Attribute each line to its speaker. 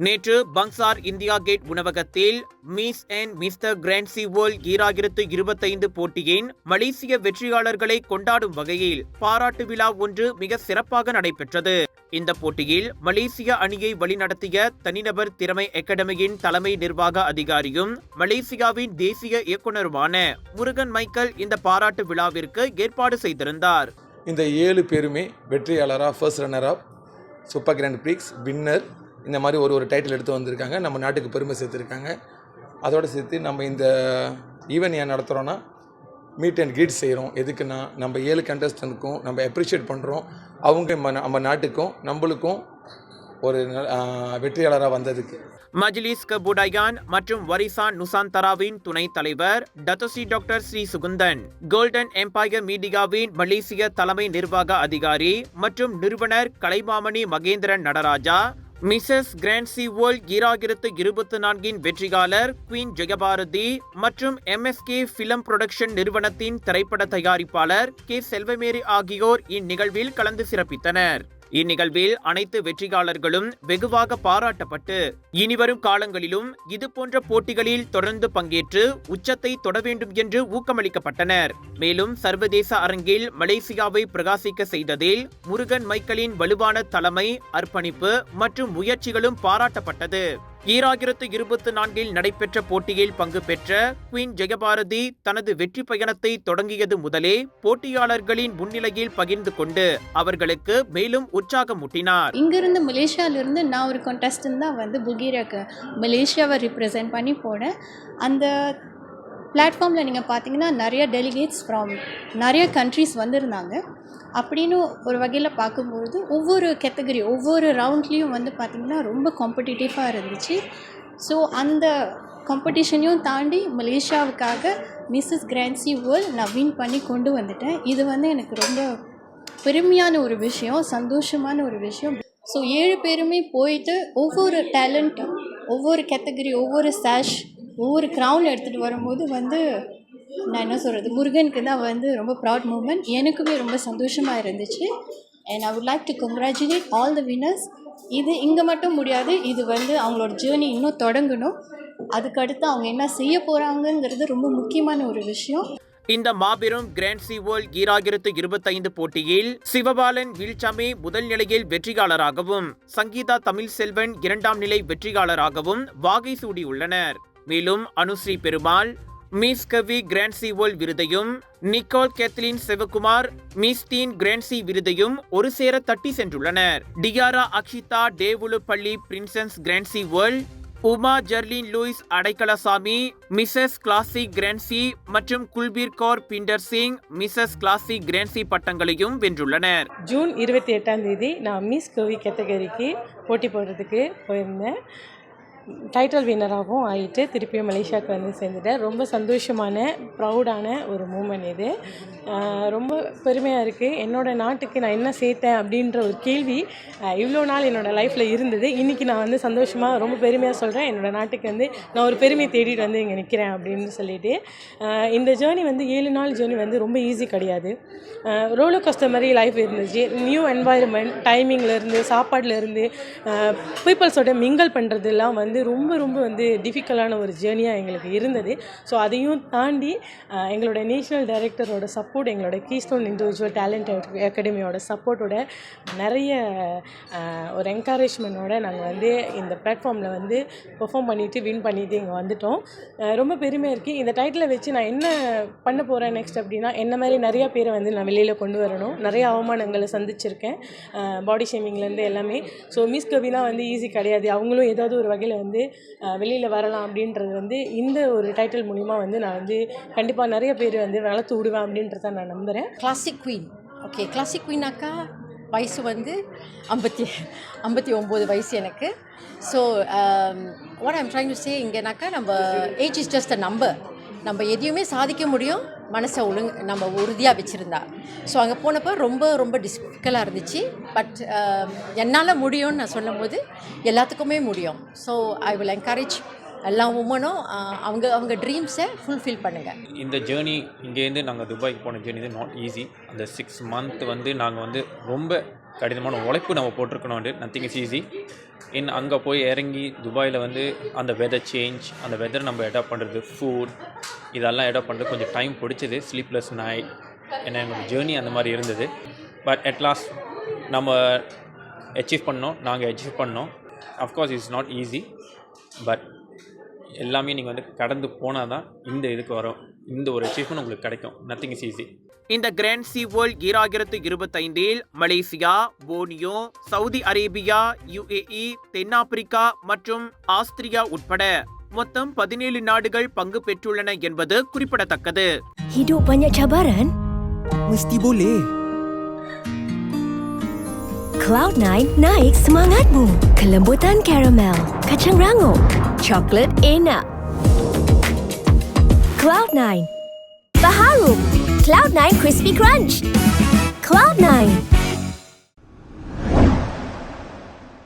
Speaker 1: நேற்று Bangsar India gate உணவகத்தில் miss and mister கிராண்ட்சி world 2025 போட்டியின் மலேசிய வெற்றியாளர்களை கொண்டாடும் வகையில் பாராட்டு விழா ஒன்று மிக சிறப்பாக நடைபெற்றது. இந்த போட்டியில் மலேசிய அணியை வழிநடத்திய தனிநபர் திறமை அகாடமியின் தலைமை நிர்வாக அதிகாரியும் மலேசியாவின் தேசிய இயக்குநருமான முருகன் மைக்கேல் இந்த பாராட்டு விழாவிற்கு ஏற்பாடு செய்திருந்தார்.
Speaker 2: இந்த 7 பேருமே வெற்றியாளராக first runner up, super grand prix, winner, இந்த மாதிரி ஒரு டைட்டில் எடுத்து வந்திருக்காங்க. நம்ம நாட்டுக்கு பெருமை சேர்த்துருக்காங்க. அதோடு சேர்த்து நம்ம இந்த ஈவெண்ட் ஏன் நடத்துகிறோன்னா மீட் அண்ட் கீட் செய்கிறோம். எதுக்குன்னா நம்ம 7 கண்டஸ்டன்ட்க்கும் நம்ம அப்ரிஷியேட் பண்ணுறோம். அவங்க நம்ம நாட்டுக்கும் நம்மளுக்கும் ஒரு வெற்றியாளராக வந்ததுக்கு.
Speaker 1: மஜ்லிஸ் கபுடாயான் மற்றும் வரிசான் நுசாந்தராவின் துணைத் தலைவர் Dato Sri doctor Sri Sugunthan, golden empire மீடியாவின் மலேசிய தலைமை நிர்வாக அதிகாரி மற்றும் நிறுவனர் Kalaimamani Mahendran Natarajah, Mrs Grand C World 2024 வெற்றியாளர் குவீன் ஜெயபாரதி மற்றும் MSK ஃபிலம் புரொடக்ஷன் நிறுவனத்தின் திரைப்பட தயாரிப்பாளர் K செல்வமேரி ஆகியோர் இந்நிகழ்வில் கலந்து சிறப்பித்தனர். இந்நிகழ்வில் அனைத்து வெற்றியாளர்களும் வெகுவாக பாராட்டப்பட்டு இனிவரும் காலங்களிலும் இதுபோன்ற போட்டிகளில் தொடர்ந்து பங்கேற்று உச்சத்தை தொட வேண்டும் என்று ஊக்கமளிக்கப்பட்டனர். மேலும் சர்வதேச அரங்கில் மலேசியாவை பிரகாசிக்க செய்ததில் முருகன் மைக்கேலின் வலுவான தலைமை, அர்ப்பணிப்பு மற்றும் முயற்சிகளும் பாராட்டப்பட்டது. 2024 நடைபெற்ற போட்டியில் பங்கு பெற்ற குவீன் ஜெயபாரதி தனது வெற்றி பயணத்தை தொடங்கியது முதலே போட்டியாளர்களின் முன்னிலையில் பகிர்ந்து கொண்டு அவர்களுக்கு மேலும் உற்சாகமூட்டினார்.
Speaker 3: இங்கிருந்து மலேசியாவிலிருந்து நான் ஒரு கான்டெஸ்டன் தான் வந்து புல்கேரியாவுக்கு மலேசியாவை ரிப்ரசென்ட் பண்ணி போனேன். அந்த பிளாட்ஃபார்மில் நீங்கள் பார்த்தீங்கன்னா நிறைய டெலிகேட்ஸ் ஃப்ரம் நிறைய கண்ட்ரிஸ் வந்திருந்தாங்க. அப்படின்னு ஒரு வகையில் பார்க்கும்பொழுது ஒவ்வொரு கேட்டகரி ஒவ்வொரு ரவுண்ட்லேயும் வந்து பார்த்திங்கன்னா ரொம்ப காம்படிட்டிவாக இருந்துச்சு. ஸோ அந்த காம்படிஷனையும் தாண்டி மலேசியாவுக்காக மிஸ்ஸஸ் கிராண்ட்சி வேர்ல்ட் நான் வின் பண்ணி கொண்டு வந்துட்டேன். இது வந்து எனக்கு ரொம்ப பெருமையான ஒரு விஷயம், சந்தோஷமான ஒரு விஷயம். ஸோ 7 பேருமே போயிட்டு ஒவ்வொரு டேலண்ட், ஒவ்வொரு கேட்டகரி, ஒவ்வொரு சாஷ், ஒவ்வொரு க்ரௌன் எடுத்துகிட்டு வரும்போது வந்து நான் என்ன சொல்கிறது, முருகனுக்கு தான் வந்து ரொம்ப ப்ரவுட் மூமெண்ட். எனக்குமே ரொம்ப சந்தோஷமாக இருந்துச்சு. And I would like to congratulate all the winners. இது இங்கே மட்டும் முடியாது, இது வந்து அவங்களோட ஜேர்னி இன்னும் தொடங்கணும். அதுக்கடுத்து அவங்க என்ன செய்ய போகிறாங்கங்கிறது ரொம்ப முக்கியமான ஒரு விஷயம்.
Speaker 1: இந்த மாபெரும் கிராண்ட்சி வேர்ல்ட் 2025 போட்டியில் சிவபாலன் வில்சாமே முதல் நிலையில் வெற்றியாளராகவும் சங்கீதா தமிழ் செல்வன் 2ஆம் நிலை வெற்றியாளராகவும் வாகை சூடியுள்ளனர். மேலும் Anushree Perumal Miss Kavi Grand C World விருதையும், Nicole Kathleen Sivakumar Miss Teen Grand C விருதையும் ஒரு சேர தட்டி சென்றுள்ளனர். Tiara Akshita Devulapalli Princess Grand C World, Uma Jerlin Louis Adaikalasamy Mrs Classic Grand C மற்றும் Kulbir Kaur Pinder Singh Mrs Classic Grand C பட்டங்களையும் வென்றுள்ளனர்.
Speaker 4: ஜூன் 28 நான் மிஸ் கவி கேட்டகரிக்கு போட்டி போடுறதுக்கு போயிருந்தேன். டைட்டில் வின்னராகவும் ஆகிட்டு திருப்பியும் மலேசியாவுக்கு வந்து சேர்ந்துட்டேன். ரொம்ப சந்தோஷமான ப்ரௌடான ஒரு மூமெண்ட் இது. ரொம்ப பெருமையாக இருக்குது. என்னோடய நாட்டுக்கு நான் என்ன சேர்த்தேன் அப்படின்ற ஒரு கேள்வி இவ்வளோ நாள் என்னோடய லைஃப்பில் இருந்தது. இன்றைக்கி நான் வந்து சந்தோஷமாக ரொம்ப பெருமையாக சொல்கிறேன். என்னோடய நாட்டுக்கு வந்து நான் ஒரு பெருமையை தேடிட்டு வந்து இங்கே நிற்கிறேன் அப்படின்னு சொல்லிட்டு. இந்த ஜேர்னி வந்து 7 நாள் ஜேர்னி வந்து ரொம்ப ஈஸி கிடையாது. ரோலர் கோஸ்டர் மாதிரி லைஃப் இருந்துச்சு. நியூ என்வாயர்மெண்ட், டைமிங்லேருந்து, சாப்பாடுலேருந்து, பீப்புள்ஸோட மிங்கல் பண்ணுறதுலாம் வந்து ரொம்ப ரொம்ப வந்து டிஃபிகல்ட்டான ஒரு ஜேர்னியாக எங்களுக்கு இருந்தது. ஸோ அதையும் தாண்டி எங்களோட நேஷ்னல் டைரக்டரோட சப்போர்ட், எங்களோட கீஸ்டோன் இண்டிவிஜுவல் டேலண்ட் அகாடமியோட சப்போர்ட்டோட நிறைய ஒரு என்கரேஜ்மெண்ட்டோட நாங்கள் வந்து இந்த பிளாட்ஃபார்மில் வந்து பெர்ஃபார்ம் பண்ணிவிட்டு வின் பண்ணிவிட்டு இங்கே வந்துட்டோம். ரொம்ப பெருமையாக இருக்குது. இந்த டைட்டிலை வச்சு நான் என்ன பண்ண போகிறேன் நெக்ஸ்ட் அப்படின்னா, என்ன மாதிரி நிறையா பேரை வந்து நான் வெளியில் கொண்டு வரணும். நிறைய அவமானங்களை சந்திச்சிருக்கேன், பாடி ஷேமிங்லேருந்து எல்லாமே. ஸோ மிஸ் கவினா வந்து ஈஸி கிடையாது. அவங்களும் ஏதாவது ஒரு வகையில் வந்து வெளியில் வரலாம் அப்படின்றது வந்து இந்த ஒரு டைட்டில் மூலிமா வந்து நான் வந்து கண்டிப்பாக நிறைய பேர் வந்து வளர்த்து விடுவேன் அப்படின்றத நான் நம்புகிறேன்.
Speaker 5: கிளாசிக் குவீன், ஓகே, கிளாசிக் குவீனாக்கா வயசு வந்து 59 வயசு எனக்கு. So what I'm trying to say இங்கேனாக்கா, நம்ம age is just a number. நம்ம எதையுமே சாதிக்க முடியும் மனசை நம்ம உறுதியாக வச்சுருந்தா. ஸோ அங்கே போனப்போ ரொம்ப ரொம்ப டிஃபிகல்ட்டாக இருந்துச்சு. பட் என்னால் முடியும்னு நான் சொல்லும் போது எல்லாத்துக்குமே முடியும். ஸோ ஐ வில் என்கரேஜ் எல்லா உமனும் அவங்க ட்ரீம்ஸை ஃபுல்ஃபில் பண்ணுங்கள்.
Speaker 6: இந்த ஜேர்னி இங்கேருந்து நாங்கள் துபாய்க்கு போன ஜேர்னி நாட் ஈஸி. அந்த 6 மந்த் வந்து நாங்கள் வந்து ரொம்ப கடினமான உழைப்பு நம்ம போட்டிருக்கணும். Nothing is easy. அங்கே போய் இறங்கி துபாயில் வந்து அந்த வெதர் சேஞ்ச், அந்த வெதர் நம்ம அடாப்ட் பண்ணுறது, ஃபுட் இதெல்லாம் அடாப்ட் பண்ணுறது கொஞ்சம் டைம் பிடிச்சது. ஸ்லீப்லெஸ் நைட், ஏன்னா எங்களோட ஜேர்னி அந்த மாதிரி இருந்தது. பட் அட் லாஸ்ட் நம்ம நாங்கள் அச்சீவ் பண்ணோம். Of course it's not easy, but எல்லாமே நீங்கள் வந்து கடந்து போனால் தான் இந்த இதுக்கு வரும். இந்த ஒரு அச்சீவ்மெண்ட் உங்களுக்கு கிடைக்கும். Nothing is easy.
Speaker 1: இந்த Grand C World 2025 Malaysia, Borneo, Saudi Arabia, UAE, தென்னாப்பிரிக்கா மற்றும் ஆஸ்திரியா உட்பட மொத்தம் 17 நாடுகள் பங்கு பெற்றுள்ளன என்பது குறிப்பிடத்தக்கது.
Speaker 7: Hidup banyak cabaran? Mesti boleh. Cloud9 naik semangatmu. Kelembutan karamel, kacang rangup, coklat enak. Cloud9 Baharu Cloud9 Crispy Crunch. Cloud9